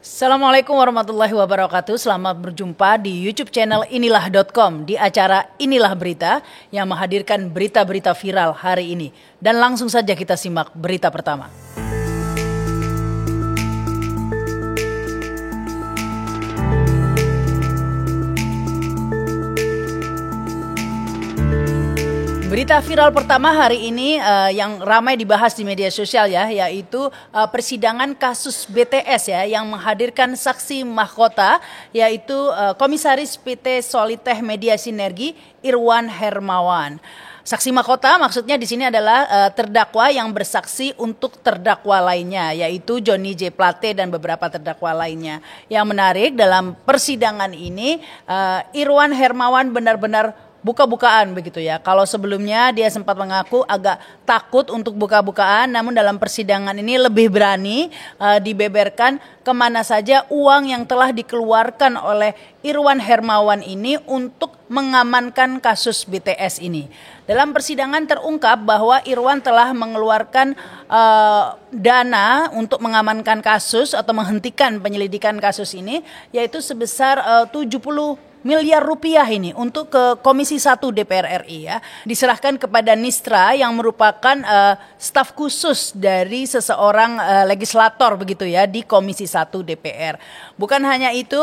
Assalamualaikum warahmatullahi wabarakatuh. Selamat berjumpa di YouTube channel inilah.com di acara Inilah Berita yang menghadirkan berita-berita viral hari ini. Dan langsung saja kita simak berita pertama. Berita viral pertama hari ini yang ramai dibahas di media sosial ya, yaitu persidangan kasus BTS ya, yang menghadirkan saksi mahkota, yaitu Komisaris PT Solitech Media Sinergi Irwan Hermawan. Saksi mahkota maksudnya di sini adalah terdakwa yang bersaksi untuk terdakwa lainnya, yaitu Johnny J. Plate dan beberapa terdakwa lainnya. Yang menarik dalam persidangan ini, Irwan Hermawan benar-benar buka-bukaan begitu ya. Kalau sebelumnya dia sempat mengaku agak takut untuk buka-bukaan, namun dalam persidangan ini lebih berani dibeberkan kemana saja uang yang telah dikeluarkan oleh Irwan Hermawan ini untuk mengamankan kasus BTS ini. Dalam persidangan terungkap bahwa Irwan telah mengeluarkan dana untuk mengamankan kasus atau menghentikan penyelidikan kasus ini, yaitu sebesar 70 miliar rupiah ini untuk ke Komisi 1 DPR RI ya, diserahkan kepada Nistra yang merupakan staf khusus dari seseorang legislator begitu ya di Komisi 1 DPR. Bukan hanya itu,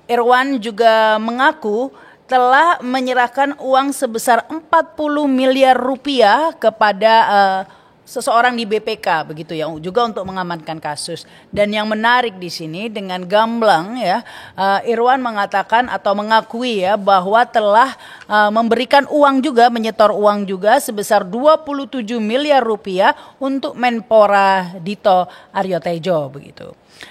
Irwan juga mengaku telah menyerahkan uang sebesar 40 miliar rupiah kepada seseorang di BPK begitu ya, juga untuk mengamankan kasus. Dan yang menarik di sini dengan gamblang ya, Irwan mengatakan atau mengakui ya bahwa telah memberikan uang juga, menyetor uang juga sebesar 27 miliar rupiah untuk Menpora Dito Aryo Tejo begitu.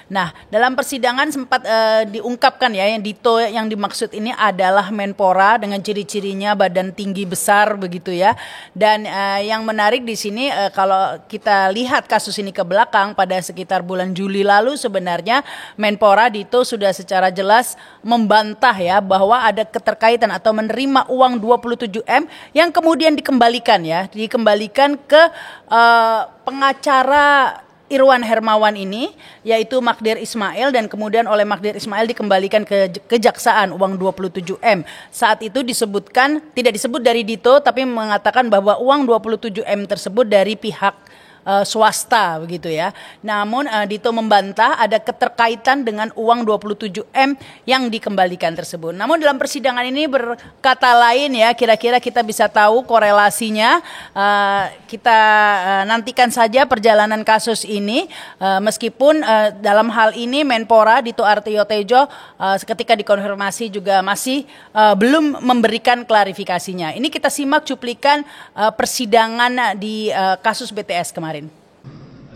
Nah, dalam persidangan sempat diungkapkan ya, yang Dito yang dimaksud ini adalah Menpora dengan ciri-cirinya badan tinggi besar begitu ya. Dan yang menarik di sini kalau kita lihat kasus ini ke belakang, pada sekitar bulan Juli lalu sebenarnya Menpora Dito sudah secara jelas membantah ya bahwa ada keterkaitan atau menerima uang 27M yang kemudian dikembalikan ke pengacara Irwan Hermawan ini, yaitu Magdir Ismail, dan kemudian oleh Magdir Ismail dikembalikan ke kejaksaan uang 27M. Saat itu disebutkan, tidak disebut dari Dito, tapi mengatakan bahwa uang 27M tersebut dari pihak swasta begitu ya. Namun Dito membantah ada keterkaitan dengan uang 27M yang dikembalikan tersebut. Namun dalam persidangan ini berkata lain ya, kira-kira kita bisa tahu korelasinya. Kita nantikan saja perjalanan kasus ini, meskipun dalam hal ini Menpora Dito Aryo Tejo ketika dikonfirmasi juga masih belum memberikan klarifikasinya. Ini kita simak cuplikan persidangan di kasus BTS kemarin.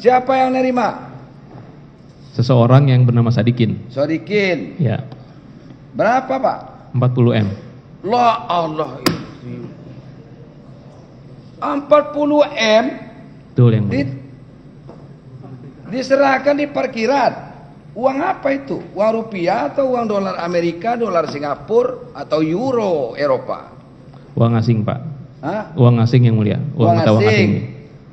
Siapa yang nerima? Seseorang yang bernama Sadikin. Sadikin. Ya. Berapa, Pak? 40M. La Allah itu. 40M. Betul yang mulia. Diserahkan di parkiran. Uang apa itu? Uang rupiah atau uang dolar Amerika, dolar Singapura atau euro Eropa? Uang asing, Pak. Hah? Uang asing yang mulia. Uang mata asing. Uang asing.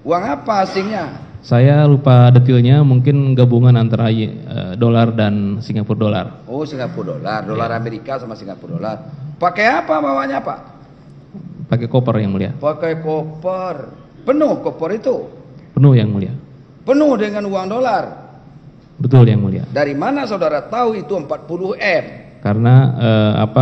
Uang apa asingnya? Saya lupa detailnya, mungkin gabungan antara dolar dan Singapura dolar. Oh, Singapura dolar, dolar ya. Amerika sama Singapura dolar. Pakai apa bawanya, Pak? Pakai koper yang mulia. Pakai koper. Penuh koper itu? Penuh yang mulia. Penuh dengan uang dolar? Betul yang mulia. Dari mana saudara tahu itu 40M? Karena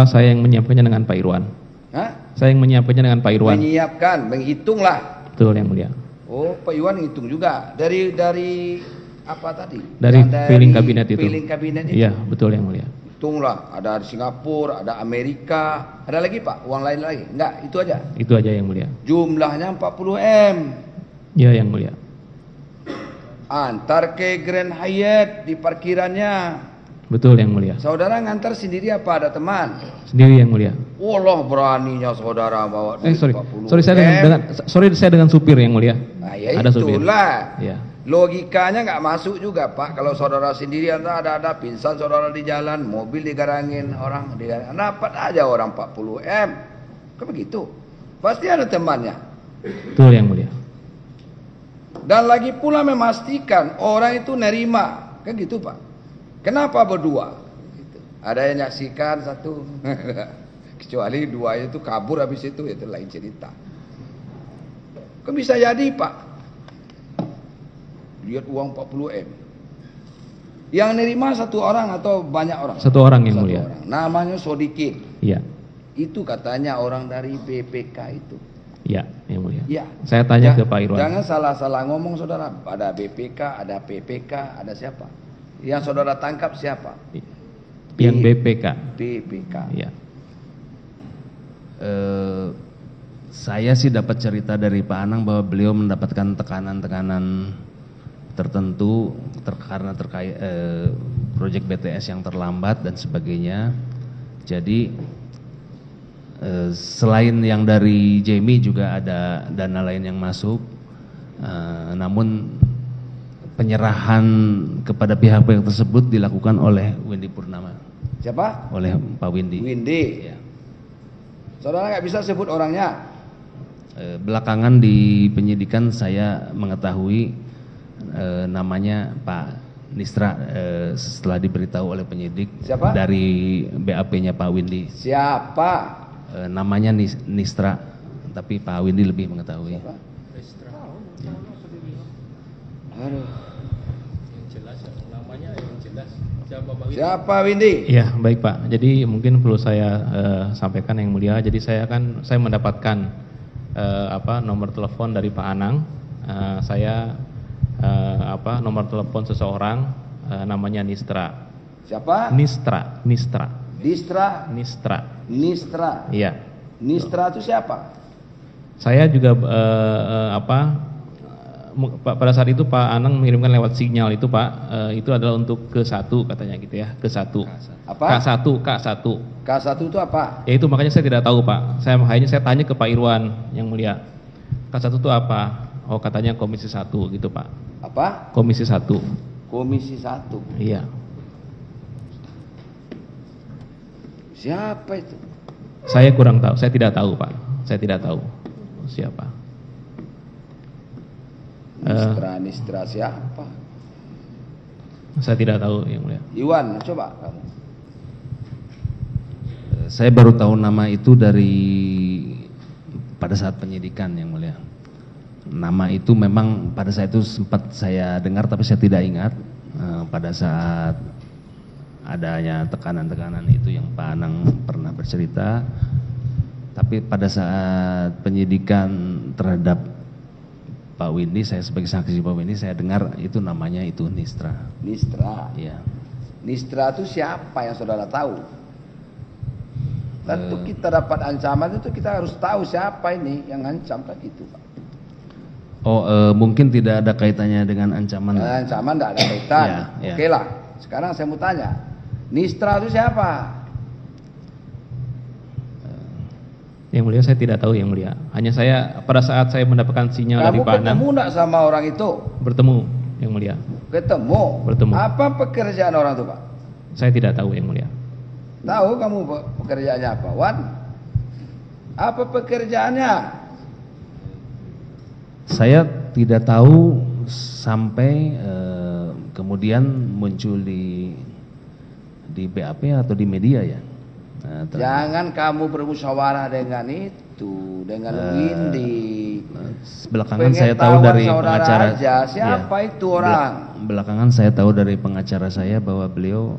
saya yang menyiapkannya dengan Pak Irwan. Hah? Saya yang menyiapkannya dengan Pak Irwan. Menyiapkan, menghitunglah. Betul yang mulia. Oh, Pak Irwan ngitung juga. Dari apa tadi? Dari filing kabinet itu. Filing kabinet itu. Iya, betul yang mulia. Hitunglah, ada di Singapura, ada Amerika. Ada lagi, Pak? Uang lain lagi? Enggak, itu aja. Itu aja yang mulia. Jumlahnya 40M. Iya yang mulia. Antar ke Grand Hyatt di parkirannya. Betul yang mulia. Saudara ngantar sendiri apa ada teman? Sendiri yang mulia. Allah, beraninya saudara bawa duit 40M. Sorry saya dengan supir yang mulia. Nah, ya ada supir. Itulah. Ya. Logikanya nggak masuk juga, Pak. Kalau saudara sendiri ada pingsan saudara di jalan, mobil digarangin orang, dapat aja orang 40M. Kan begitu. Pasti ada temannya. Betul yang mulia. Dan lagi pula memastikan orang itu nerima, kan gitu, Pak. Kenapa berdua? Gitu. Ada yang nyaksikan satu, kecuali dua itu kabur habis itu lain cerita. Kan bisa jadi Pak, lihat uang 40 M. Yang nerima satu orang atau banyak orang? Satu orang yang mulia. Orang. Namanya Sodikin. Iya. Itu katanya orang dari BPK itu. Iya, yang mulia. Ya. Saya tanya ke Pak Irwan. Jangan salah-salah ngomong saudara. Ada BPK, ada PPK, ada siapa? Yang saudara tangkap siapa? Yang BPK. BPK. Iya. Saya sih dapat cerita dari Pak Anang bahwa beliau mendapatkan tekanan-tekanan tertentu karena terkait proyek BTS yang terlambat dan sebagainya. Jadi selain yang dari Jamie juga ada dana lain yang masuk, namun penyerahan kepada pihak-pihak tersebut dilakukan oleh Windy Purnama. Siapa? Oleh Pak Windy. Windy. Ya. Saudara nggak bisa sebut orangnya. Belakangan di penyidikan saya mengetahui namanya Pak Nistra setelah diberitahu oleh penyidik. Siapa? Dari BAP-nya Pak Windy. Siapa? Namanya Nistra, tapi Pak Windy lebih mengetahui. Siapa? Aduh. Siapa Windy? Iya, baik Pak. Jadi mungkin perlu saya sampaikan yang mulia. Jadi saya mendapatkan nomor telepon dari Pak Anang. Saya nomor telepon seseorang namanya Nistra. Siapa? Nistra. Nistra. Iya. Nistra itu siapa? Saya juga pada saat itu Pak Anang mengirimkan lewat sinyal itu Pak, itu adalah untuk ke-1 katanya gitu ya, ke-1. Apa? K1. K1 itu apa? Ya itu makanya saya tidak tahu Pak. Makanya saya tanya ke Pak Irwan yang mulia. K1 itu apa? Oh katanya Komisi 1 gitu Pak. Apa? Komisi 1. Komisi 1. Iya. Siapa itu? Saya kurang tahu, saya tidak tahu Pak. Saya tidak tahu siapa. Nistra siapa? Saya tidak tahu yang mulia. Iwan, coba kamu. Saya baru tahu nama itu pada saat penyidikan yang mulia. Nama itu memang pada saat itu sempat saya dengar tapi saya tidak ingat pada saat adanya tekanan-tekanan itu yang Pak Anang pernah bercerita. Tapi pada saat penyidikan terhadap Pak Windy, saya sebagai saksi Pak Windy, saya dengar itu namanya itu Nistra. Nistra. Iya. Nistra itu siapa yang saudara tahu? Tentu kita dapat ancaman itu kita harus tahu siapa ini yang ancam kan gitu Pak. Mungkin tidak ada kaitannya dengan ancaman. Ancaman tidak ada kaitan. Ya. Oke lah. Sekarang saya mau tanya, Nistra itu siapa? Yang mulia saya tidak tahu yang mulia. Hanya saya pada saat saya mendapatkan sinyal dari Pak Anang. Kamu ketemu enggak sama orang itu? Bertemu yang mulia. Ketemu. Apa pekerjaan orang itu Pak? Saya tidak tahu yang mulia. Tahu kamu pekerjaannya apa, Wan? Apa pekerjaannya? Saya tidak tahu sampai kemudian muncul di BAP atau di media ya. Jangan kamu bermusyawarah dengan itu, dengan Windy. Belakangan saya tahu dari pengacara aja, siapa ya, itu orang? Belakangan saya tahu dari pengacara saya bahwa beliau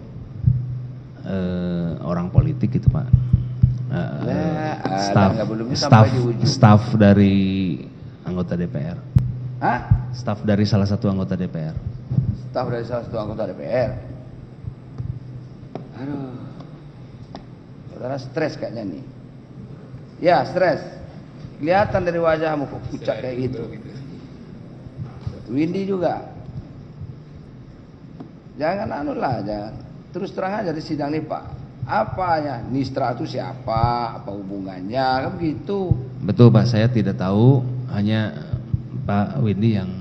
orang politik itu Pak. Staf dari anggota DPR. Hah? Staf dari salah satu anggota DPR. Staf dari salah satu anggota DPR. Aduh. Saudara stres kayaknya nih. Ya stres. Kelihatan dari wajahmu kok pucat kayak gitu. Windy juga. Jangan jangan. Terus terang aja di sidang nih Pak. Apanya? Nistra itu siapa? Apa hubungannya? Kan begitu. Betul Pak, saya tidak tahu. Hanya Pak Windy yang.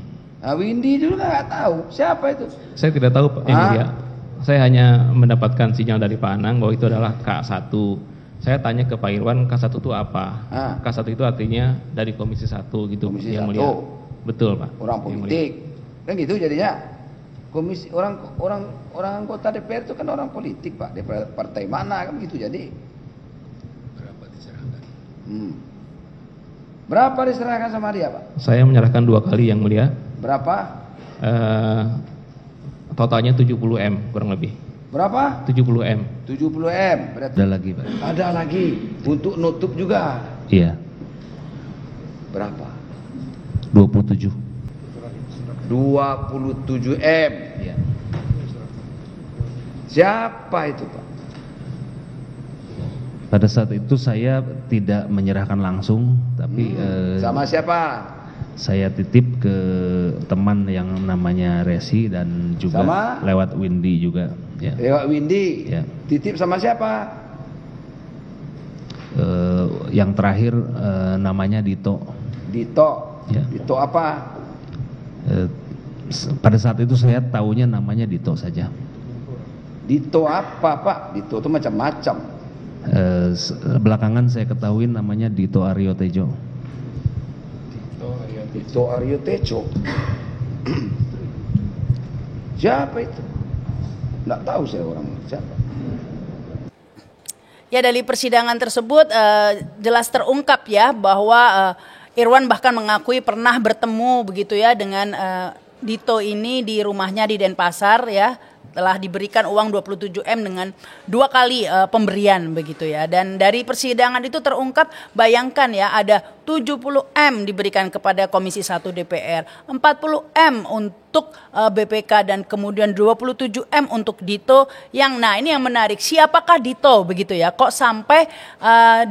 Windy juga nggak tahu. Siapa itu? Saya tidak tahu Pak. Ya. Saya hanya mendapatkan sinyal dari Pak Anang bahwa itu adalah K1. Saya tanya ke Pak Irwan, K1 itu apa? K1 itu artinya dari Komisi 1 gitu. Komisi yang 1. Mulia. Betul Pak. Orang politik. Kan gitu jadinya. Komisi orang anggota DPR itu kan orang politik Pak, DPR partai mana kan begitu. Jadi berapa diserahkan? Berapa diserahkan sama dia Pak? Saya menyerahkan 2 kali yang mulia. Berapa? Totalnya 70M kurang lebih. Berapa? 70M. 70M. Berarti Ada lagi Pak. ada lagi untuk nutup juga. Iya. Berapa? 27. 27M. Iya. Siapa itu Pak? Pada saat itu saya tidak menyerahkan langsung, tapi Sama siapa? saya titip ke teman yang namanya Resi dan juga Sama? lewat Windy juga. Ya. Lewat Windy. Ya. Titip sama siapa? Yang terakhir namanya Dito. Dito. Ya. Dito apa? Pada saat itu saya tahunya namanya Dito saja. Dito apa Pak? Dito itu macam-macam. Belakangan saya ketahui namanya Dito Aryo Tejo. Dito Aryo Tejo. Siapa itu? Nggak tahu saya orang siapa. Ya, dari persidangan tersebut jelas terungkap ya bahwa Irwan bahkan mengakui pernah bertemu begitu ya dengan Dito ini di rumahnya di Denpasar ya. Telah diberikan uang 27M dengan 2 kali pemberian begitu ya. Dan dari persidangan itu terungkap, bayangkan ya, ada 70M diberikan kepada Komisi 1 DPR, 40M untuk BPK dan kemudian 27M untuk Dito. Nah ini yang menarik, siapakah Dito begitu ya? Kok sampai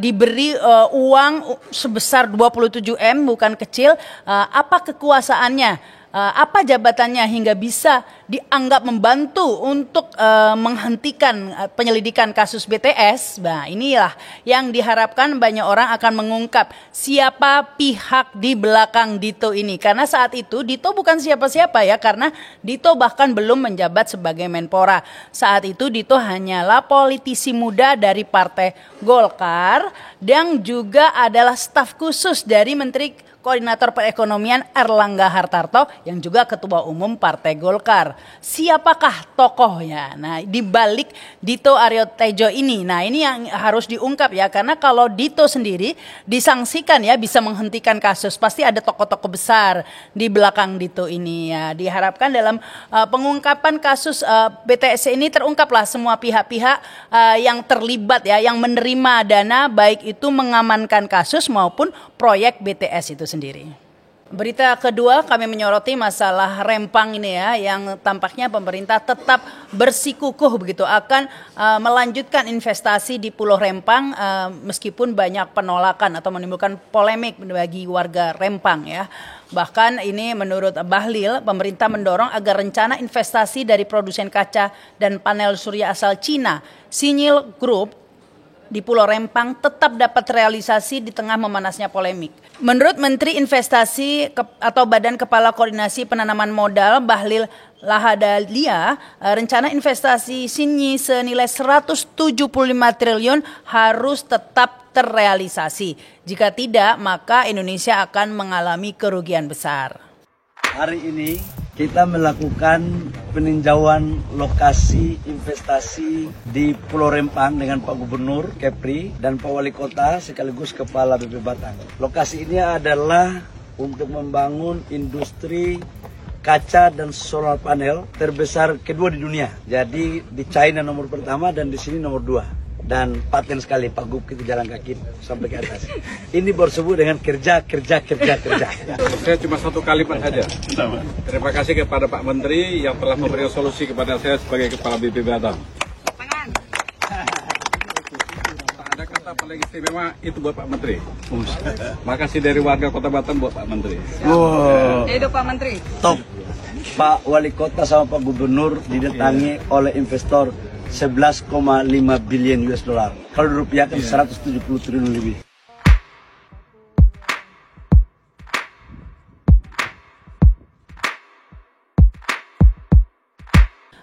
diberi uang sebesar 27M, bukan kecil? Apa kekuasaannya? Apa jabatannya hingga bisa dianggap membantu untuk menghentikan penyelidikan kasus BTS. Nah, inilah yang diharapkan banyak orang akan mengungkap siapa pihak di belakang Dito ini. Karena saat itu Dito bukan siapa-siapa ya, karena Dito bahkan belum menjabat sebagai Menpora. Saat itu Dito hanyalah politisi muda dari Partai Golkar yang juga adalah staf khusus dari Menteri Koordinator Perekonomian Erlangga Hartarto yang juga Ketua Umum Partai Golkar. Siapakah tokohnya? Nah, di balik Dito Aryo Tejo ini. Nah, ini yang harus diungkap ya, karena kalau Dito sendiri disangsikan ya bisa menghentikan kasus, pasti ada tokoh-tokoh besar di belakang Dito ini ya. Diharapkan dalam pengungkapan kasus BTS ini terungkaplah semua pihak-pihak yang terlibat ya, yang menerima dana baik itu mengamankan kasus maupun proyek BTS itu sendiri. Berita kedua, kami menyoroti masalah Rempang ini ya, yang tampaknya pemerintah tetap bersikukuh begitu akan melanjutkan investasi di Pulau Rempang meskipun banyak penolakan atau menimbulkan polemik bagi warga Rempang ya. Bahkan ini menurut Bahlil, pemerintah mendorong agar rencana investasi dari produsen kaca dan panel surya asal Cina, Sinyil Group, di Pulau Rempang tetap dapat realisasi di tengah memanasnya polemik. Menurut Menteri Investasi atau Badan Kepala Koordinasi Penanaman Modal Bahlil Lahadalia, rencana investasi Sinyi senilai 175 triliun harus tetap terrealisasi. Jika tidak, maka Indonesia akan mengalami kerugian besar. Hari ini kita melakukan peninjauan lokasi investasi di Pulau Rempang dengan Pak Gubernur Kepri dan Pak Wali Kota sekaligus Kepala BP Batang. Lokasi ini adalah untuk membangun industri kaca dan solar panel terbesar kedua di dunia. Jadi di China nomor pertama dan di sini nomor 2. Dan paten sekali Pak Gub, kita jalan kaki sampai ke atas. Ini baru sebut dengan kerja. Saya cuma satu kalimat saja. Terima kasih kepada Pak Menteri yang telah memberikan solusi kepada saya sebagai Kepala BP Batang. Ada kata paling istimewa itu buat Pak Menteri. Makasih dari warga Kota Batam buat Pak Menteri. Hidup Pak Menteri. Top. Pak Wali Kota sama Pak Gubernur didatangi oleh investor 11,5 billion US dollar. Kalau dirupiahkan 170 triliun lebih.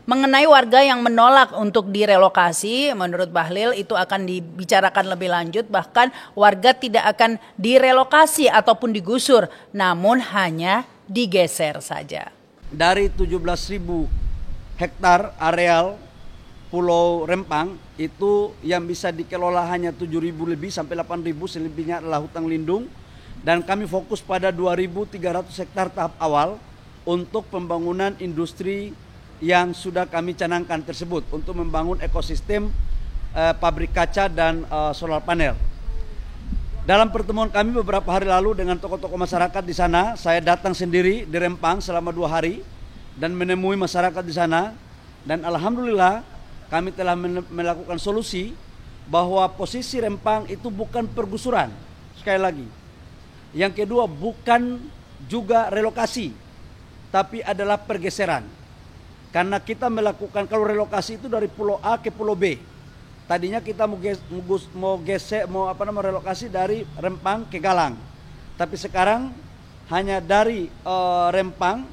Mengenai warga yang menolak untuk direlokasi, menurut Bahlil itu akan dibicarakan lebih lanjut. Bahkan warga tidak akan direlokasi ataupun digusur, namun hanya digeser saja. Dari 17.000 hektar areal Pulau Rempang itu yang bisa dikelola hanya 7.000 lebih sampai 8.000, selebihnya adalah hutan lindung. Dan kami fokus pada 2.300 hektar tahap awal untuk pembangunan industri yang sudah kami canangkan tersebut untuk membangun ekosistem pabrik kaca dan solar panel. Dalam pertemuan kami beberapa hari lalu dengan tokoh-tokoh masyarakat di sana, saya datang sendiri di Rempang selama 2 hari dan menemui masyarakat di sana. Dan alhamdulillah kami telah melakukan solusi bahwa posisi Rempang itu bukan pergusuran, sekali lagi. Yang kedua, bukan juga relokasi, tapi adalah pergeseran. Karena kita melakukan, kalau relokasi itu dari Pulau A ke Pulau B. Tadinya kita mau relokasi dari Rempang ke Galang. Tapi sekarang hanya dari Rempang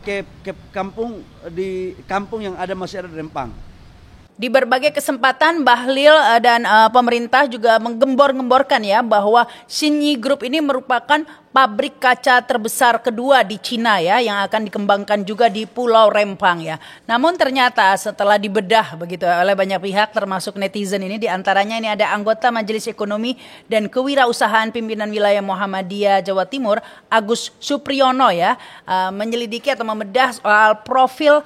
ke kampung, di kampung yang masih ada di Rempang. Di berbagai kesempatan Bahlil dan pemerintah juga menggembor-gemborkan ya bahwa Xinyi Group ini merupakan pabrik kaca terbesar kedua di Cina ya, yang akan dikembangkan juga di Pulau Rempang ya. Namun ternyata setelah dibedah begitu oleh banyak pihak termasuk netizen ini, diantaranya ini ada anggota Majelis Ekonomi dan Kewirausahaan Pimpinan Wilayah Muhammadiyah Jawa Timur Agus Supriyono ya, menyelidiki atau membedah soal profil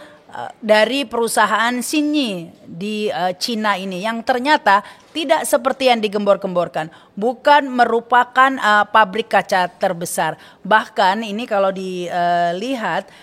dari perusahaan Xinyi di Cina ini yang ternyata tidak seperti yang digembor-gemborkan, bukan merupakan pabrik kaca terbesar. Bahkan ini kalau dilihat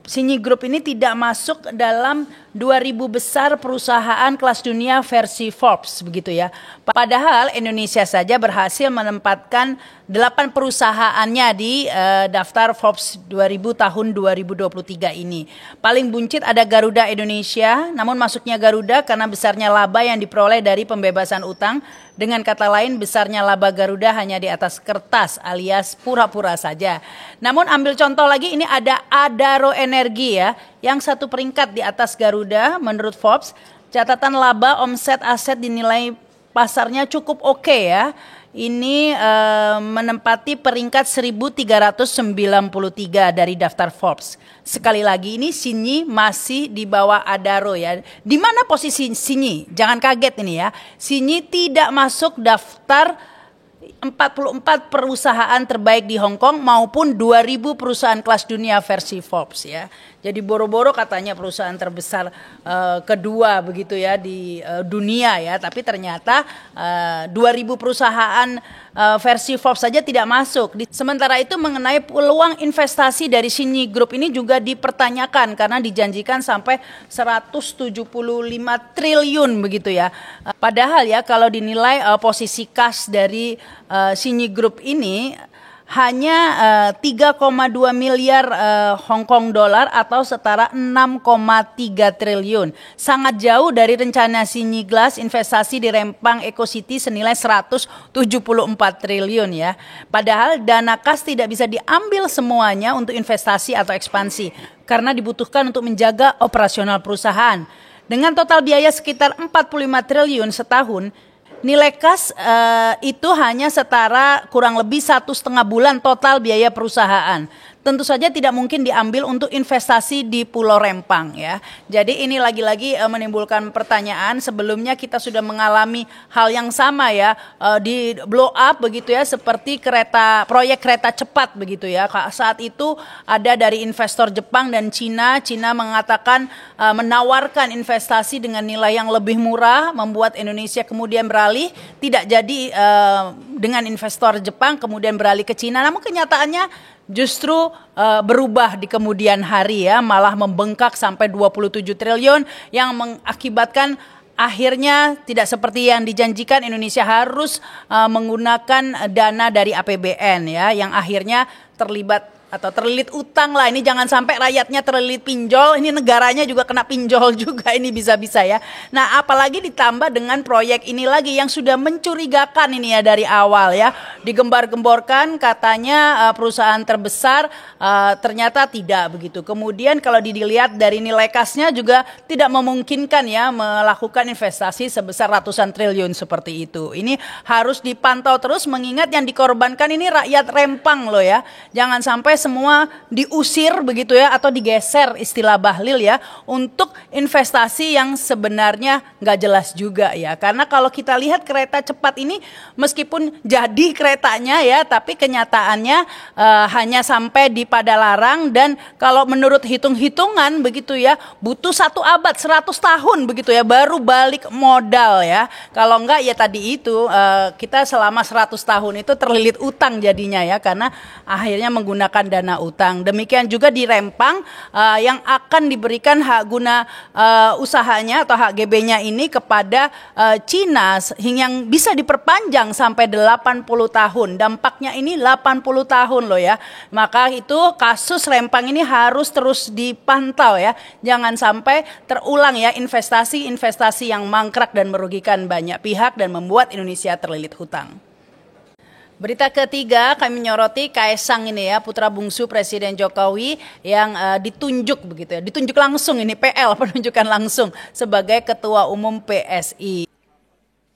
Xinyi Group ini tidak masuk dalam 2000 besar perusahaan kelas dunia versi Forbes begitu ya. Padahal Indonesia saja berhasil menempatkan 8 perusahaannya di daftar Forbes 2000 tahun 2023 ini. Paling buncit ada Garuda Indonesia, namun masuknya Garuda karena besarnya laba yang diperoleh dari pembebasan utang. Dengan kata lain, besarnya laba Garuda hanya di atas kertas alias pura-pura saja. Namun ambil contoh lagi, ini ada Adaro Energi ya, yang satu peringkat di atas Garuda menurut Forbes. Catatan laba, omset, aset dinilai pasarnya cukup oke ya. Ini menempati peringkat 1393 dari daftar Forbes. Sekali lagi ini Xinyi masih di bawah Adaro ya. Di mana posisi Xinyi? Jangan kaget ini ya. Xinyi tidak masuk daftar 44 perusahaan terbaik di Hong Kong maupun 2000 perusahaan kelas dunia versi Forbes ya. Jadi boro-boro katanya perusahaan terbesar kedua begitu ya di dunia ya, tapi ternyata 2000 perusahaan versi Forbes saja tidak masuk. Sementara itu mengenai peluang investasi dari Xinyi Group ini juga dipertanyakan karena dijanjikan sampai 175 triliun begitu ya. Padahal ya kalau dinilai posisi kas dari Xinyi Group ini hanya 3,2 miliar Hong Kong dolar atau setara 6,3 triliun. Sangat jauh dari rencana Xinyi Glass investasi di Rempang Eco City senilai 174 triliun ya. Padahal dana kas tidak bisa diambil semuanya untuk investasi atau ekspansi karena dibutuhkan untuk menjaga operasional perusahaan. Dengan total biaya sekitar 45 triliun setahun, nilai kas itu hanya setara kurang lebih 1,5 bulan total biaya perusahaan. Tentu saja tidak mungkin diambil untuk investasi di Pulau Rempang ya. Jadi ini lagi-lagi menimbulkan pertanyaan. Sebelumnya kita sudah mengalami hal yang sama ya, di blow up begitu ya, seperti proyek kereta cepat begitu ya. Saat itu ada dari investor Jepang dan Cina mengatakan menawarkan investasi dengan nilai yang lebih murah, membuat Indonesia kemudian beralih, tidak jadi dengan investor Jepang kemudian beralih ke Cina. Namun kenyataannya justru berubah di kemudian hari ya, malah membengkak sampai 27 triliun yang mengakibatkan akhirnya tidak seperti yang dijanjikan. Indonesia harus menggunakan dana dari APBN ya, yang akhirnya terlibat atau terlilit utang lah. Ini jangan sampai rakyatnya terlilit pinjol, ini negaranya juga kena pinjol juga ini bisa-bisa ya. Nah apalagi ditambah dengan proyek ini lagi yang sudah mencurigakan ini ya dari awal ya. Digembar-gemborkan katanya perusahaan terbesar, ternyata tidak begitu. Kemudian kalau dilihat dari nilai kasnya juga tidak memungkinkan ya melakukan investasi sebesar ratusan triliun seperti itu. Ini harus dipantau terus mengingat yang dikorbankan ini rakyat Rempang loh ya. Jangan sampai semua diusir begitu ya, atau digeser istilah Bahlil ya, untuk investasi yang sebenarnya nggak jelas juga ya. Karena kalau kita lihat kereta cepat ini meskipun jadi keretanya ya, tapi kenyataannya hanya sampai di Padalarang, dan kalau menurut hitung-hitungan begitu ya, butuh 1 abad 100 tahun begitu ya baru balik modal ya. Kalau enggak ya tadi itu kita selama 100 tahun itu terlilit utang jadinya ya, karena akhirnya menggunakan dana utang. Demikian juga di Rempang yang akan diberikan hak guna usahanya atau hak GB-nya ini kepada Cina yang bisa diperpanjang sampai 80 tahun. Dampaknya ini 80 tahun loh ya. Maka itu kasus Rempang ini harus terus dipantau ya. Jangan sampai terulang ya investasi-investasi yang mangkrak dan merugikan banyak pihak dan membuat Indonesia terlilit hutang. Berita ketiga, kami menyoroti Kaesang ini ya, putra bungsu Presiden Jokowi yang ditunjuk begitu ya, ditunjuk langsung ini PL, penunjukan langsung sebagai Ketua Umum PSI.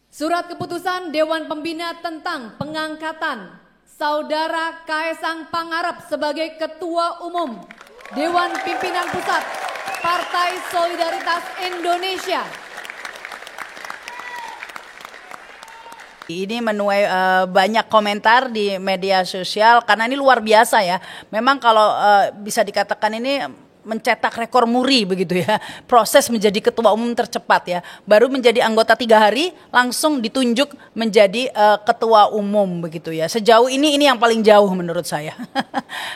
Surat keputusan Dewan Pembina tentang pengangkatan Saudara Kaesang Pangarep sebagai Ketua Umum Dewan Pimpinan Pusat Partai Solidaritas Indonesia. Ini menuai banyak komentar di media sosial karena ini luar biasa ya. Memang kalau bisa dikatakan ini mencetak rekor muri begitu ya. Proses menjadi ketua umum tercepat ya. Baru menjadi anggota 3 hari langsung ditunjuk menjadi ketua umum begitu ya. Sejauh ini yang paling jauh menurut saya.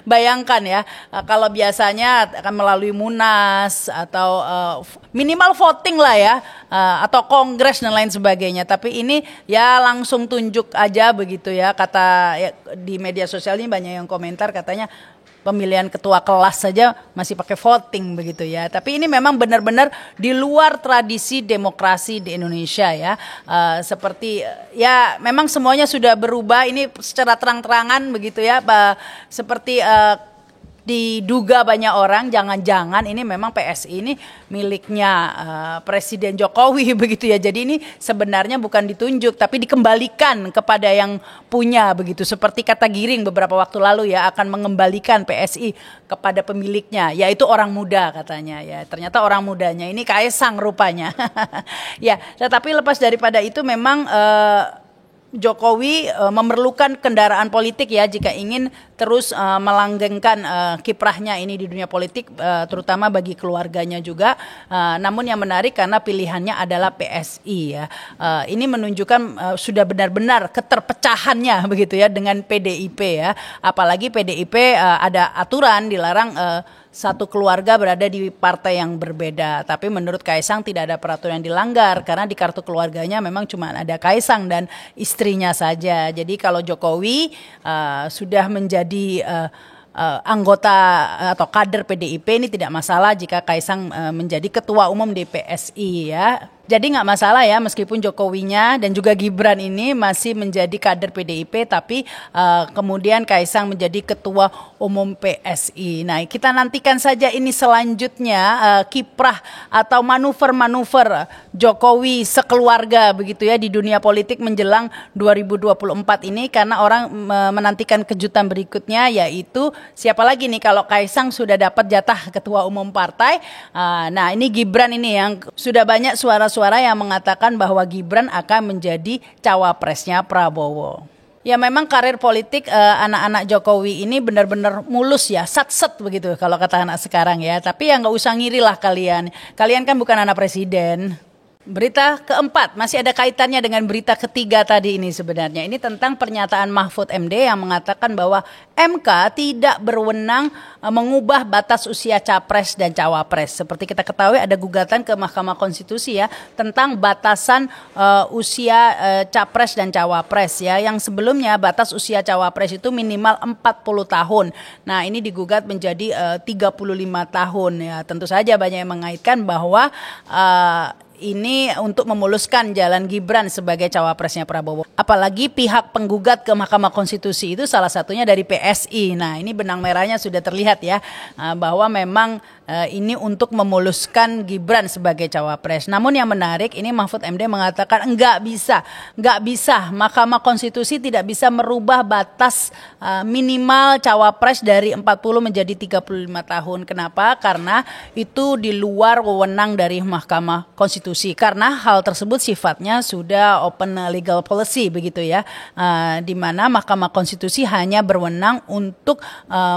Bayangkan ya, kalau biasanya akan melalui Munas atau minimal voting lah ya, atau kongres dan lain sebagainya. Tapi ini ya langsung tunjuk aja begitu ya. Kata ya, di media sosial ini banyak yang komentar katanya pemilihan ketua kelas saja masih pakai voting begitu ya. Tapi ini memang benar-benar di luar tradisi demokrasi di Indonesia ya. Seperti ya memang semuanya sudah berubah ini secara terang-terangan begitu ya. Seperti diduga banyak orang jangan-jangan ini memang PSI ini miliknya Presiden Jokowi begitu ya. Jadi ini sebenarnya bukan ditunjuk tapi dikembalikan kepada yang punya begitu. Seperti kata Giring beberapa waktu lalu ya, akan mengembalikan PSI kepada pemiliknya, yaitu orang muda katanya ya. Ternyata orang mudanya ini Kaesang rupanya. Ya, tetapi lepas daripada itu memang Jokowi memerlukan kendaraan politik ya jika ingin terus melanggengkan kiprahnya ini di dunia politik, terutama bagi keluarganya juga. Namun yang menarik karena pilihannya adalah PSI ya. Ini menunjukkan sudah benar-benar keterpecahannya begitu ya dengan PDIP ya. Apalagi PDIP ada aturan dilarang satu keluarga berada di partai yang berbeda. Tapi menurut Kaesang tidak ada peraturan yang dilanggar karena di kartu keluarganya memang cuma ada Kaesang dan istrinya saja. Jadi kalau Jokowi sudah menjadi anggota atau kader PDIP ini tidak masalah jika Kaesang menjadi ketua umum di PSI ya. Jadi nggak masalah ya meskipun Jokowinya dan juga Gibran ini masih menjadi kader PDIP tapi kemudian Kaesang menjadi ketua umum PSI. Nah kita nantikan saja ini selanjutnya kiprah atau manuver-manuver Jokowi sekeluarga begitu ya di dunia politik menjelang 2024 ini, karena orang menantikan kejutan berikutnya yaitu siapa lagi nih kalau Kaesang sudah dapat jatah ketua umum partai. Nah ini Gibran ini yang sudah banyak suara yang mengatakan bahwa Gibran akan menjadi cawapresnya Prabowo. Ya memang karir politik anak-anak Jokowi ini benar-benar mulus ya, sat-set begitu kalau kata anak sekarang ya. Tapi ya nggak usah ngiri lah kalian. Kalian kan bukan anak presiden. Berita keempat masih ada kaitannya dengan berita ketiga tadi ini sebenarnya. Ini tentang pernyataan Mahfud MD yang mengatakan bahwa MK tidak berwenang mengubah batas usia capres dan cawapres. Seperti kita ketahui ada gugatan ke Mahkamah Konstitusi ya tentang batasan usia capres dan cawapres ya. Yang sebelumnya batas usia cawapres itu minimal 40 tahun. Nah ini digugat menjadi 35 tahun ya. Tentu saja banyak yang mengaitkan bahwa ini untuk memuluskan jalan Gibran sebagai cawapresnya Prabowo. Apalagi pihak penggugat ke Mahkamah Konstitusi itu salah satunya dari PSI. Nah ini benang merahnya sudah terlihat ya, bahwa memang ini untuk memuluskan Gibran sebagai cawapres. Namun yang menarik ini Mahfud MD mengatakan enggak bisa. Mahkamah Konstitusi tidak bisa merubah batas minimal cawapres dari 40 menjadi 35 tahun. Kenapa? Karena itu di luar wewenang dari Mahkamah Konstitusi. Karena hal tersebut sifatnya sudah open legal policy begitu ya, di mana Mahkamah Konstitusi hanya berwenang untuk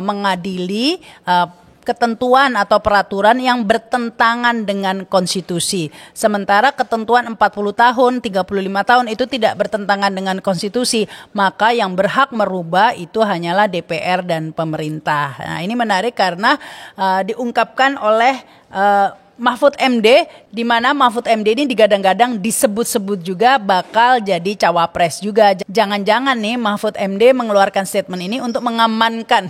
mengadili ketentuan atau peraturan yang bertentangan dengan konstitusi. Sementara ketentuan 40 tahun, 35 tahun itu tidak bertentangan dengan konstitusi, maka yang berhak merubah itu hanyalah DPR dan pemerintah. Nah, ini menarik karena diungkapkan oleh Mahfud MD, di mana Mahfud MD ini digadang-gadang disebut-sebut juga bakal jadi cawapres juga. Jangan-jangan nih Mahfud MD mengeluarkan statement ini untuk mengamankan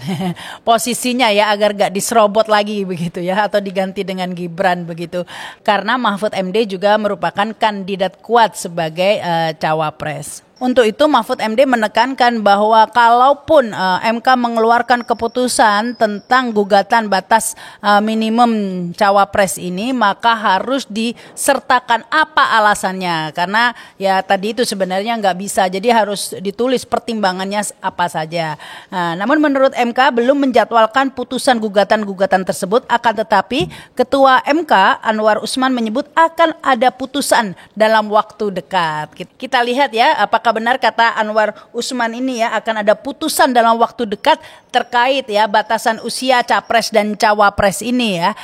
posisinya ya, agar gak diserobot lagi begitu ya, atau diganti dengan Gibran begitu. Karena Mahfud MD juga merupakan kandidat kuat sebagai cawapres. Untuk itu Mahfud MD menekankan bahwa kalaupun MK mengeluarkan keputusan tentang gugatan batas minimum cawapres ini, maka harus disertakan apa alasannya. Karena ya tadi itu sebenarnya nggak bisa, jadi harus ditulis pertimbangannya apa saja. Namun menurut MK belum menjadwalkan putusan gugatan-gugatan tersebut, akan tetapi Ketua MK Anwar Usman menyebut akan ada putusan dalam waktu dekat. Kita lihat ya, apakah benar kata Anwar Usman ini ya, akan ada putusan dalam waktu dekat terkait ya batasan usia capres dan cawapres ini ya.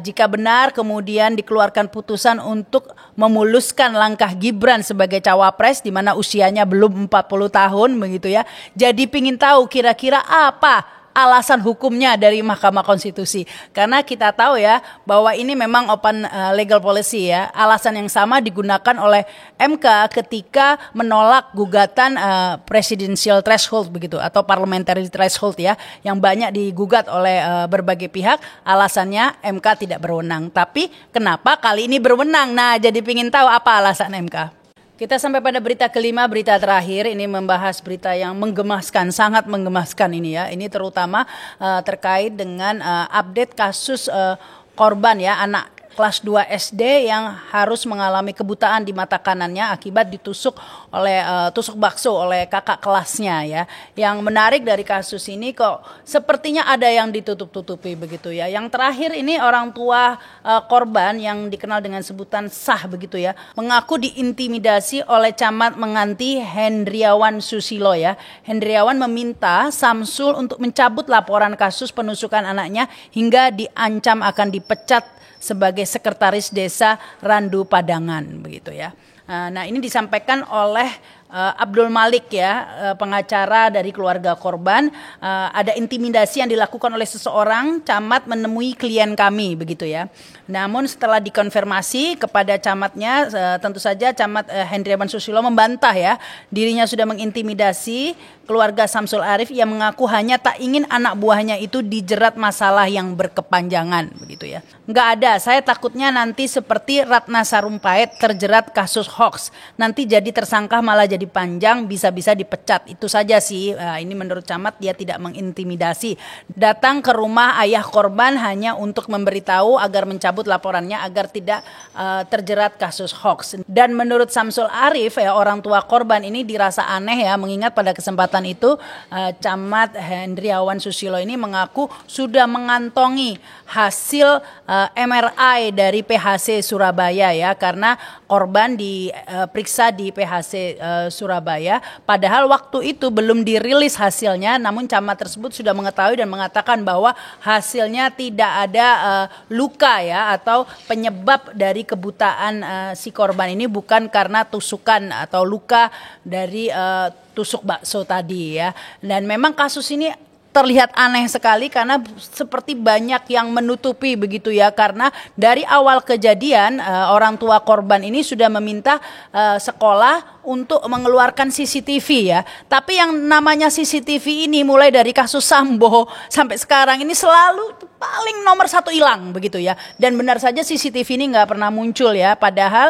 Jika benar kemudian dikeluarkan putusan untuk memuluskan langkah Gibran sebagai cawapres di mana usianya belum 40 tahun begitu ya. Jadi pingin tahu kira-kira apa alasan hukumnya dari Mahkamah Konstitusi. Karena kita tahu ya bahwa ini memang open legal policy ya. Alasan yang sama digunakan oleh MK ketika menolak gugatan presidential threshold begitu, atau parliamentary threshold ya, yang banyak digugat oleh berbagai pihak. Alasannya MK tidak berwenang. Tapi kenapa kali ini berwenang? Nah, jadi pingin tahu apa alasan MK. Kita sampai pada berita kelima, berita terakhir. Ini membahas berita yang menggemaskan, sangat menggemaskan ini ya. Ini terutama terkait dengan update kasus korban ya, anak kelas 2 SD yang harus mengalami kebutaan di mata kanannya akibat ditusuk oleh tusuk bakso oleh kakak kelasnya ya. Yang menarik dari kasus ini kok sepertinya ada yang ditutup-tutupi begitu ya. Yang terakhir ini orang tua korban yang dikenal dengan sebutan Sah begitu ya, mengaku diintimidasi oleh camat Menganti Hendriawan Susilo ya. Hendriawan meminta Samsul untuk mencabut laporan kasus penusukan anaknya hingga diancam akan dipecat sebagai sekretaris desa Randu Padangan begitu ya. Nah, ini disampaikan oleh Abdul Malik ya, pengacara dari keluarga korban. Ada intimidasi yang dilakukan oleh seseorang, camat menemui klien kami begitu ya. Namun setelah dikonfirmasi kepada camatnya, tentu saja camat Hendriawan Susilo membantah ya, dirinya sudah mengintimidasi keluarga Samsul Arif. Ia mengaku hanya tak ingin anak buahnya itu dijerat masalah yang berkepanjangan begitu ya. Enggak ada, saya takutnya nanti seperti Ratna Sarumpait terjerat kasus hoax, nanti jadi tersangka malah jadi panjang, bisa-bisa dipecat. Itu saja sih. Ini menurut camat, dia tidak mengintimidasi. Datang ke rumah ayah korban hanya untuk memberitahu agar mencabut laporannya agar tidak terjerat kasus hoax. Dan menurut Samsul Arif ya, orang tua korban ini dirasa aneh ya, mengingat pada kesempatan itu camat Hendriawan Susilo ini mengaku sudah mengantongi hasil MRI dari PHC Surabaya ya, karena korban diperiksa di PHC Surabaya. Padahal waktu itu belum dirilis hasilnya, namun camat tersebut sudah mengetahui dan mengatakan bahwa hasilnya tidak ada luka ya, atau penyebab dari kebutaan si korban ini bukan karena tusukan atau luka dari tusuk bakso tadi ya. Dan memang kasus ini terlihat aneh sekali karena seperti banyak yang menutupi begitu ya, karena dari awal kejadian orang tua korban ini sudah meminta sekolah untuk mengeluarkan CCTV ya. Tapi yang namanya CCTV ini mulai dari kasus Sambo sampai sekarang ini selalu paling nomor 1 hilang begitu ya. Dan benar saja CCTV ini nggak pernah muncul ya. Padahal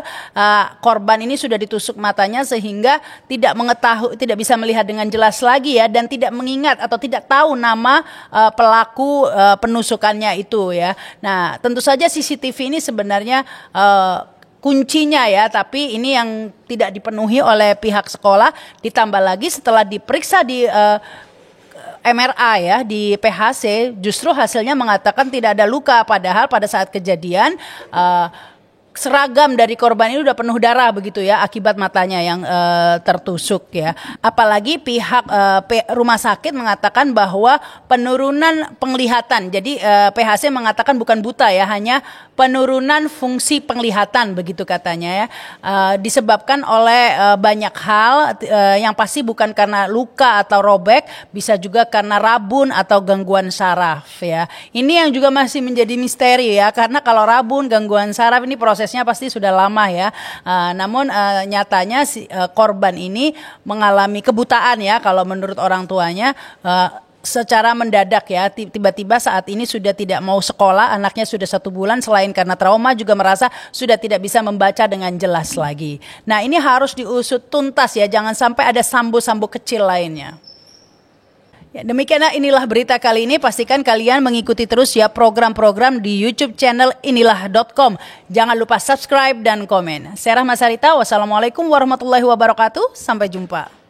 korban ini sudah ditusuk matanya sehingga tidak mengetahui, tidak bisa melihat dengan jelas lagi ya, dan tidak mengingat atau tidak tahu nama pelaku penusukannya itu ya. Nah, tentu saja CCTV ini sebenarnya kuncinya ya, tapi ini yang tidak dipenuhi oleh pihak sekolah. Ditambah lagi setelah diperiksa di MRA ya, di PHC, justru hasilnya mengatakan tidak ada luka, padahal pada saat kejadian seragam dari korban ini udah penuh darah begitu ya, akibat matanya yang tertusuk ya. Apalagi pihak rumah sakit mengatakan bahwa penurunan penglihatan. Jadi PHC mengatakan bukan buta ya, hanya penurunan fungsi penglihatan begitu katanya ya. Disebabkan oleh banyak hal, yang pasti bukan karena luka atau robek, bisa juga karena rabun atau gangguan saraf ya. Ini yang juga masih menjadi misteri ya, karena kalau rabun, gangguan saraf ini prosesnya pasti sudah lama ya. Namun nyatanya si korban ini mengalami kebutaan ya, kalau menurut orang tuanya secara mendadak ya. Tiba-tiba saat ini sudah tidak mau sekolah, anaknya sudah 1 bulan, selain karena trauma juga merasa sudah tidak bisa membaca dengan jelas lagi. Nah, ini harus diusut tuntas ya, jangan sampai ada sambo-sambo kecil lainnya. Ya, demikianlah inilah berita kali ini. Pastikan kalian mengikuti terus ya program-program di YouTube channel inilah.com. Jangan lupa subscribe dan komen. Saya Rahma Sarita, wassalamualaikum warahmatullahi wabarakatuh. Sampai jumpa.